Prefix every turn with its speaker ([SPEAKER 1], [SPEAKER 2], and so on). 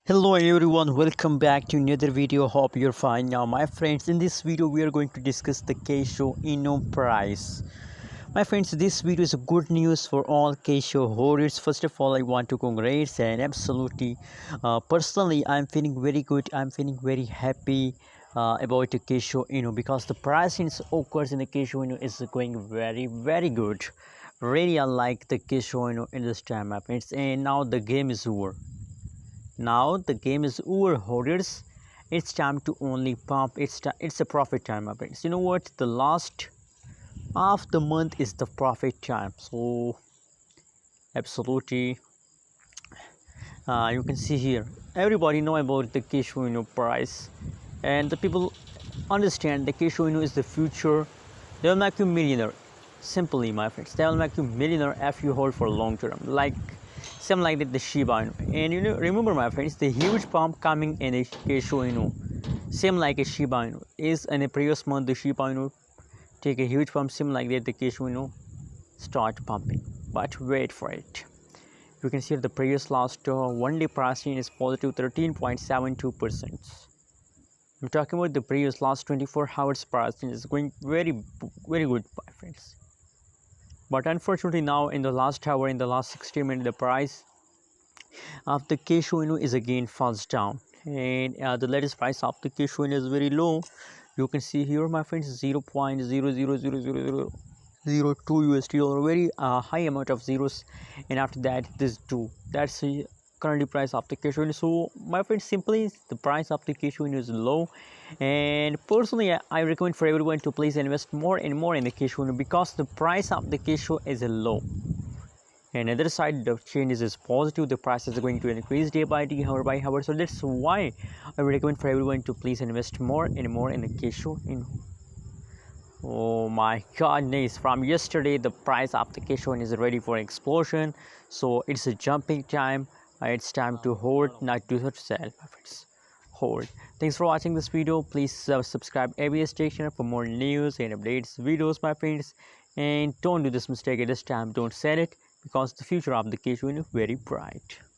[SPEAKER 1] Hello everyone, welcome back to another video. Hope you're fine. Now my friends, in this video we are going to discuss the Kisho price. My friends, this video is good news for all Kisho holders. First of all, I want to congratulate and absolutely personally I'm feeling very good. I'm feeling very happy about the Kisho because the pricing occurs in the Kisho is going very good. Really, I like the Kisho in this time, my friends. And now the game is over. Now the game is over, hoarders. It's time to only pump. It's a profit time, my friends. You know what? The last half the month is the profit time. So absolutely, you can see here. Everybody know about the Kishu price, and the people understand the Kishu is the future. They will make you millionaire. Simply, my friends, they will make you millionaire if you hold for long term. Like same like that the Shiba and remember my friends, the huge pump coming in a Kishu same like a Shiba is in a previous month the Shiba take a huge pump, same like that the Kishu start pumping. But wait for it. You can see the previous last one day pricing is positive 13.72%. I'm talking about the previous last 24 hours pricing is going very good, my friends. But unfortunately now in the last hour, in the last 60 minutes, the price of the Kishu is again falls down, and the latest price of the Kishu is very low. You can see here, my friends, 0.000002 USD, or very high amount of zeros, and after that this 2. That's the currently price of the Kishu. So my friends, simply the price of the Kishu is low, and personally I recommend for everyone to please invest more and more in the Kishu because the price of the Kishu is low. And other side, the changes is positive. The price is going to increase day by day, hour by hour. So that's why I would recommend for everyone to please invest more and more in the Kishu. Oh my goodness, from yesterday the price of the Kishu is ready for explosion. So it's a jumping time. It's time to hold, not to sell, my friends. Hold. Thanks for watching this video. Please subscribe ABS Station for more news and updates videos, my friends. And don't do this mistake at this time. Don't sell it because the future of the Kishu is very bright.